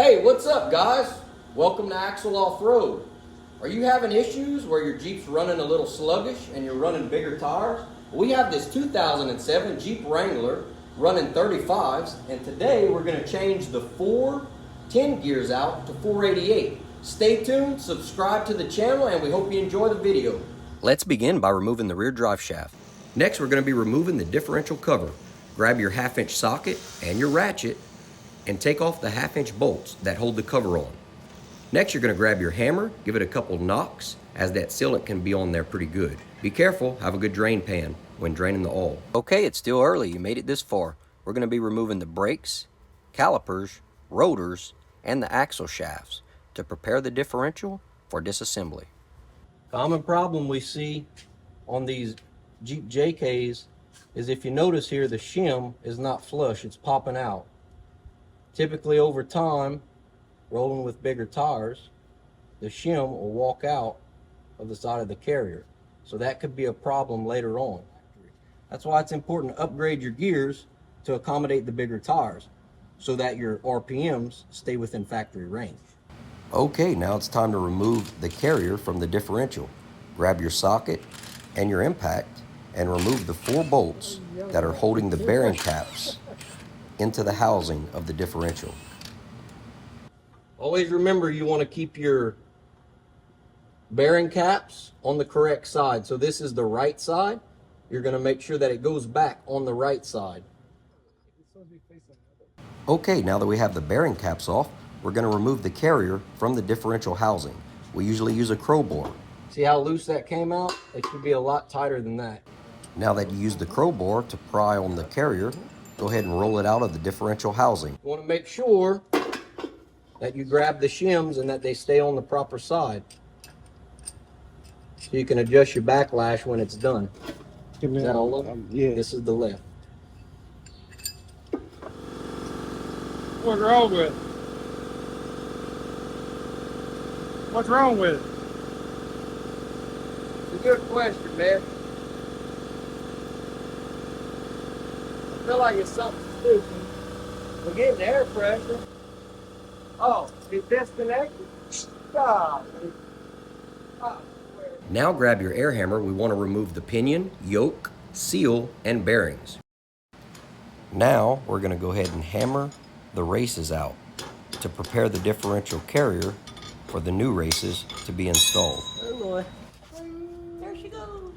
Hey, what's up, guys? Welcome to Axle Off-Road. Are you having issues where your Jeep's running a little sluggish and you're running bigger tires? We have this 2007 Jeep Wrangler running 35s, and today we're going to change the 410 gears out to 488. Stay tuned, subscribe to the channel, and we hope you enjoy the video. Let's begin by removing the rear drive shaft. Next, we're going to be removing the differential cover. Grab your 1/2-inch socket and your ratchet and take off the 1/2-inch bolts that hold the cover on. Next, you're going to grab your hammer, give it a couple knocks, as that sealant can be on there pretty good. Be careful, have a good drain pan when draining the oil. Okay, it's still early. You made it this far. We're going to be removing the brakes, calipers, rotors, and the axle shafts to prepare the differential for disassembly. Common problem we see on these Jeep JKs is, if you notice here, the shim is not flush, it's popping out. Typically over time, rolling with bigger tires, the shim will walk out of the side of the carrier. So that could be a problem later on. That's why it's important to upgrade your gears to accommodate the bigger tires so that your RPMs stay within factory range. Okay, now it's time to remove the carrier from the differential. Grab your socket and your impact and remove the 4 bolts that are holding the bearing caps into the housing of the differential. Always remember, you want to keep your bearing caps on the correct side. So this is the right side. You're going to make sure that it goes back on the right side. Okay, now that we have the bearing caps off, we're going to remove the carrier from the differential housing. We usually use a crowbar. See how loose that came out? It should be a lot tighter than that. Now that you use the crowbar to pry on the carrier, go ahead and roll it out of the differential housing. You want to make sure that you grab the shims and that they stay on the proper side, so you can adjust your backlash when it's done. Is that all of them? Yeah. This is the left. What's wrong with it? What's wrong with it? It's a good question, man. I feel like it's something stupid. We're getting air pressure. Oh, it's disconnected? God. Now grab your air hammer. We want to remove the pinion, yoke, seal, and bearings. Now we're going to go ahead and hammer the races out to prepare the differential carrier for the new races to be installed. Oh boy. There she goes.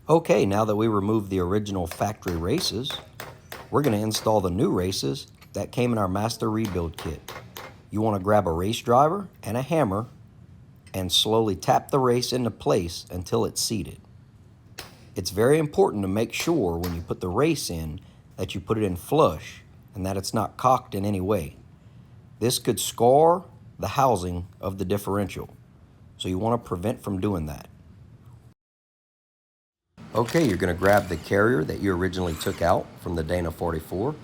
Okay, now that we removed the original factory races, we're going to install the new races that came in our master rebuild kit. You want to grab a race driver and a hammer and slowly tap the race into place until it's seated. It's very important to make sure when you put the race in that you put it in flush and that it's not cocked in any way. This could scar the housing of the differential, so you want to prevent from doing that. Okay, you're going to grab the carrier that you originally took out from the Dana 44,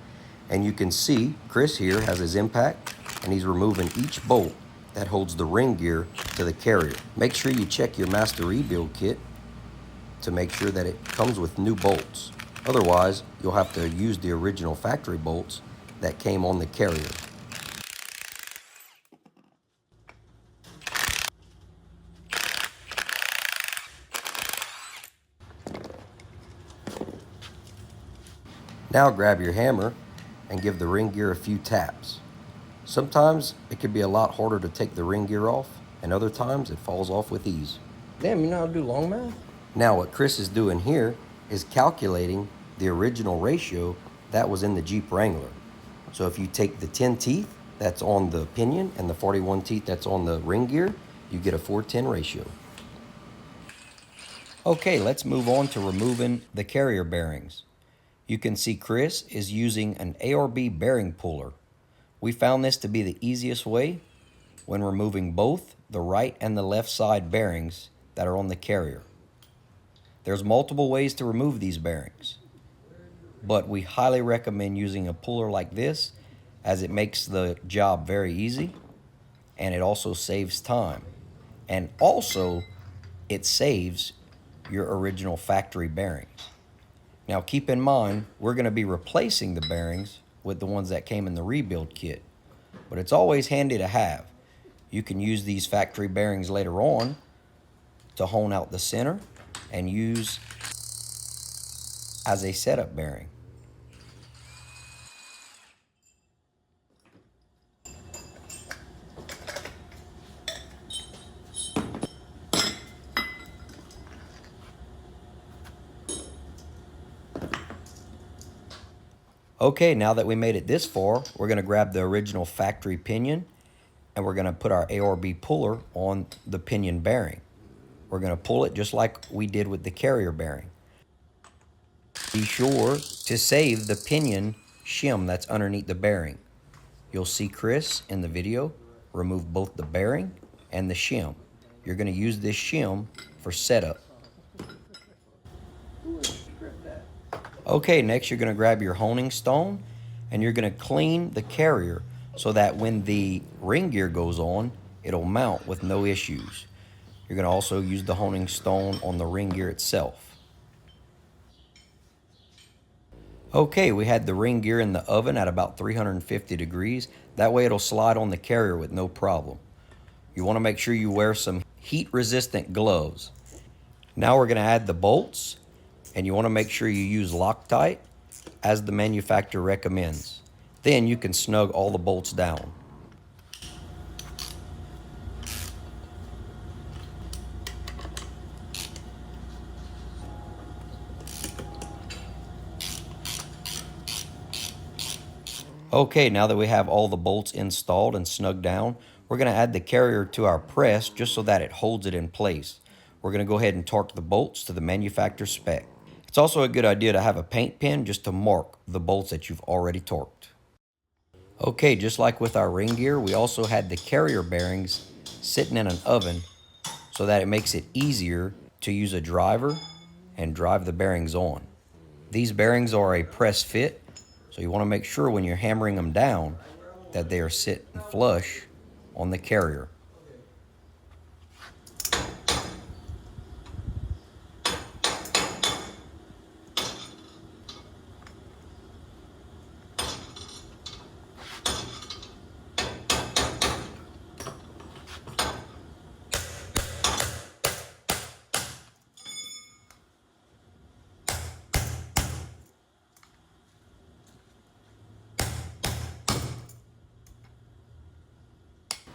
and you can see Chris here has his impact, and he's removing each bolt that holds the ring gear to the carrier. Make sure you check your master rebuild kit to make sure that it comes with new bolts. Otherwise, you'll have to use the original factory bolts that came on the carrier. Now grab your hammer and give the ring gear a few taps. Sometimes it can be a lot harder to take the ring gear off, and other times it falls off with ease. Damn, you know how to do long math? Now what Chris is doing here is calculating the original ratio that was in the Jeep Wrangler. So if you take the 10 teeth that's on the pinion and the 41 teeth that's on the ring gear, you get a 4:10 ratio. Okay, let's move on to removing the carrier bearings. You can see Chris is using an ARB bearing puller. We found this to be the easiest way when removing both the right and the left side bearings that are on the carrier. There's multiple ways to remove these bearings, but we highly recommend using a puller like this, as it makes the job very easy and it also saves time. And also, it saves your original factory bearings. Now keep in mind, we're going to be replacing the bearings with the ones that came in the rebuild kit, but it's always handy to have. You can use these factory bearings later on to hone out the center and use as a setup bearing. Okay, now that we made it this far, we're going to grab the original factory pinion and we're going to put our ARB puller on the pinion bearing. We're going to pull it just like we did with the carrier bearing. Be sure to save the pinion shim that's underneath the bearing. You'll see Chris in the video remove both the bearing and the shim. You're going to use this shim for setup. Okay, next you're going to grab your honing stone and you're going to clean the carrier so that when the ring gear goes on, it'll mount with no issues. You're going to also use the honing stone on the ring gear itself. Okay, we had the ring gear in the oven at about 350 degrees. That way it'll slide on the carrier with no problem. You want to make sure you wear some heat-resistant gloves. Now we're going to add the bolts, and you want to make sure you use Loctite as the manufacturer recommends. Then you can snug all the bolts down. Okay, now that we have all the bolts installed and snugged down, we're going to add the carrier to our press just so that it holds it in place. We're going to go ahead and torque the bolts to the manufacturer spec. It's also a good idea to have a paint pen just to mark the bolts that you've already torqued. Okay, just like with our ring gear, we also had the carrier bearings sitting in an oven so that it makes it easier to use a driver and drive the bearings on. These bearings are a press fit, so you want to make sure when you're hammering them down that they are sitting flush on the carrier.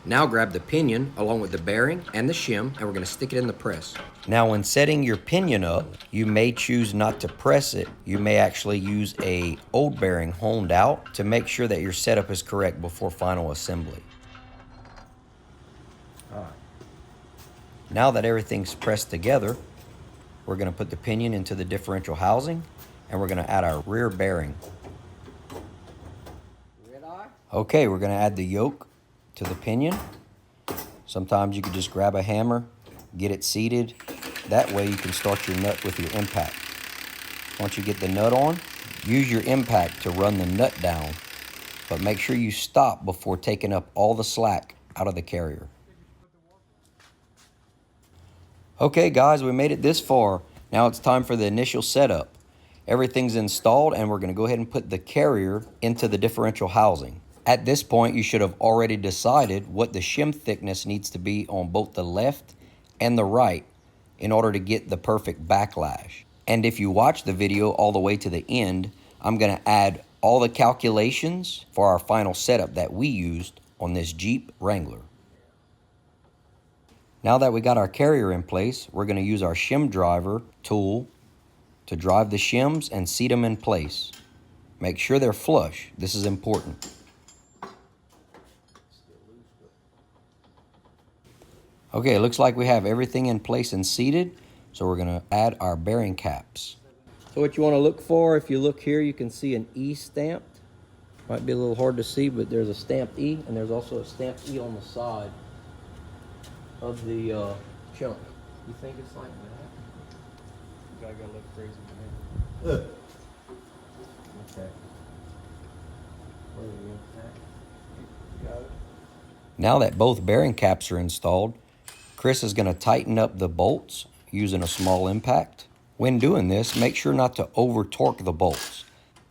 Now grab the pinion along with the bearing and the shim, and we're going to stick it in the press. Now when setting your pinion up, you may choose not to press it. You may actually use a old bearing honed out to make sure that your setup is correct before final assembly. Now that everything's pressed together, we're going to put the pinion into the differential housing, and we're going to add our rear bearing. Okay, we're going to add the yoke to the pinion. Sometimes you could just grab a hammer, get it seated. That way you can start your nut with your impact. Once you get the nut on, use your impact to run the nut down, but make sure you stop before taking up all the slack out of the carrier. Okay guys, we made it this far. Now it's time for the initial setup. Everything's installed and we're going to go ahead and put the carrier into the differential housing. At this point, you should have already decided what the shim thickness needs to be on both the left and the right in order to get the perfect backlash. And if you watch the video all the way to the end, I'm going to add all the calculations for our final setup that we used on this Jeep Wrangler. Now that we got our carrier in place, we're going to use our shim driver tool to drive the shims and seat them in place. Make sure they're flush. This is important. Okay, it looks like we have everything in place and seated, so we're going to add our bearing caps. So what you want to look for, if you look here, you can see an E stamped. Might be a little hard to see, but there's a stamped E, and there's also a stamped E on the side of the chunk. You think it's like that? Guy gotta look crazy, man. Okay. Got it. Now that both bearing caps are installed, Chris is going to tighten up the bolts using a small impact. When doing this, make sure not to over torque the bolts.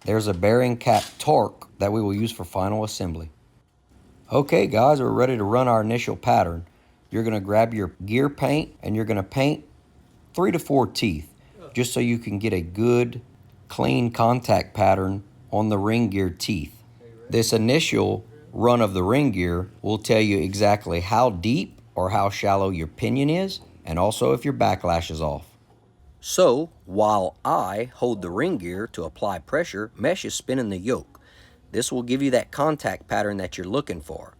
There's a bearing cap torque that we will use for final assembly. Okay guys, we're ready to run our initial pattern. You're going to grab your gear paint and you're going to paint 3 to 4 teeth just so you can get a good clean contact pattern on the ring gear teeth. This initial run of the ring gear will tell you exactly how deep or how shallow your pinion is, and also if your backlash is off. So, while I hold the ring gear to apply pressure, Mesh is spinning the yoke. This will give you that contact pattern that you're looking for.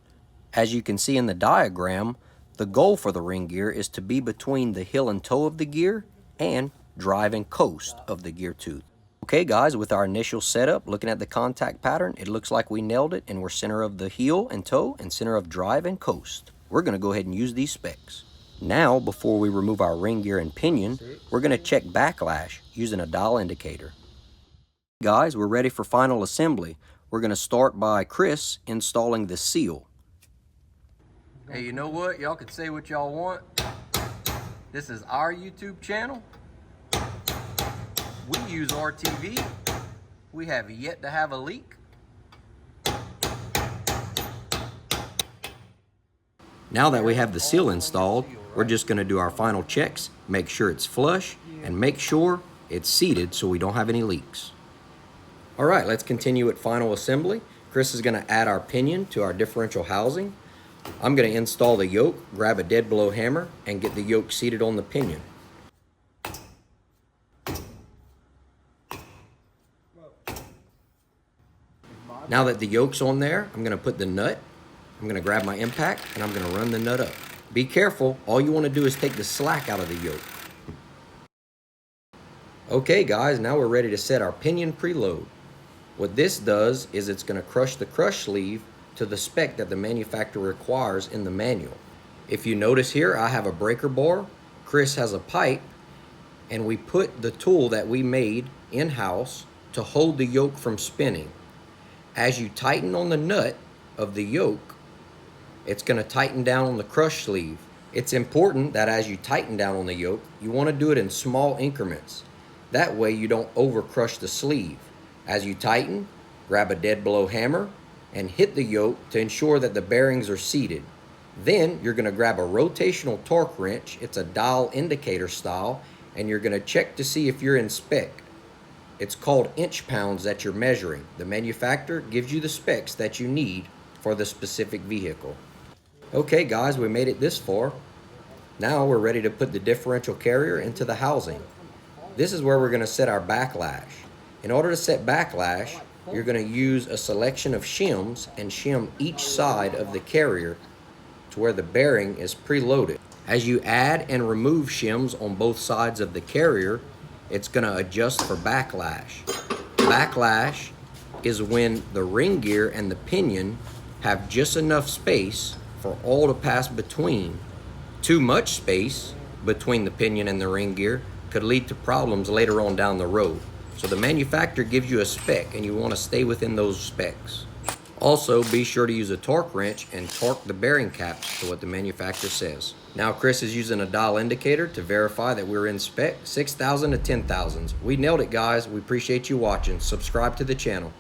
As you can see in the diagram, the goal for the ring gear is to be between the heel and toe of the gear and drive and coast of the gear tooth. Okay guys, with our initial setup, looking at the contact pattern, it looks like we nailed it and we're center of the heel and toe and center of drive and coast. We're going to go ahead and use these specs. Now, before we remove our ring gear and pinion, we're going to check backlash using a dial indicator. Guys, we're ready for final assembly. We're going to start by Chris installing the seal. Hey, you know what? Y'all can say what y'all want. This is our YouTube channel. We use RTV. We have yet to have a leak. Now that we have the seal installed, we're just going to do our final checks, make sure it's flush, and make sure it's seated so we don't have any leaks. Alright, let's continue with final assembly. Chris is going to add our pinion to our differential housing. I'm going to install the yoke, grab a dead blow hammer, and get the yoke seated on the pinion. Now that the yoke's on there, I'm going to put the nut. I'm going to grab my impact and I'm going to run the nut up. Be careful, all you want to do is take the slack out of the yoke. Okay guys, now we're ready to set our pinion preload. What this does is it's going to crush the crush sleeve to the spec that the manufacturer requires in the manual. If you notice here, I have a breaker bar, Chris has a pipe, and we put the tool that we made in-house to hold the yoke from spinning. As you tighten on the nut of the yoke, it's going to tighten down on the crush sleeve. It's important that as you tighten down on the yoke, you want to do it in small increments. That way you don't over crush the sleeve. As you tighten, grab a dead blow hammer and hit the yoke to ensure that the bearings are seated. Then you're going to grab a rotational torque wrench, it's a dial indicator style, and you're going to check to see if you're in spec. It's called inch pounds that you're measuring. The manufacturer gives you the specs that you need for the specific vehicle. Okay guys, we made it this far. Now we're ready to put the differential carrier into the housing. This is where we're going to set our backlash. In order to set backlash, you're going to use a selection of shims and shim each side of the carrier to where the bearing is preloaded. As you add and remove shims on both sides of the carrier, it's going to adjust for backlash. Backlash is when the ring gear and the pinion have just enough space for all to pass between. Too much space between the pinion and the ring gear could lead to problems later on down the road. So the manufacturer gives you a spec and you want to stay within those specs. Also, be sure to use a torque wrench and torque the bearing caps to what the manufacturer says. Now Chris is using a dial indicator to verify that we're in spec 6,000 to 10,000s. We nailed it guys. We appreciate you watching. Subscribe to the channel.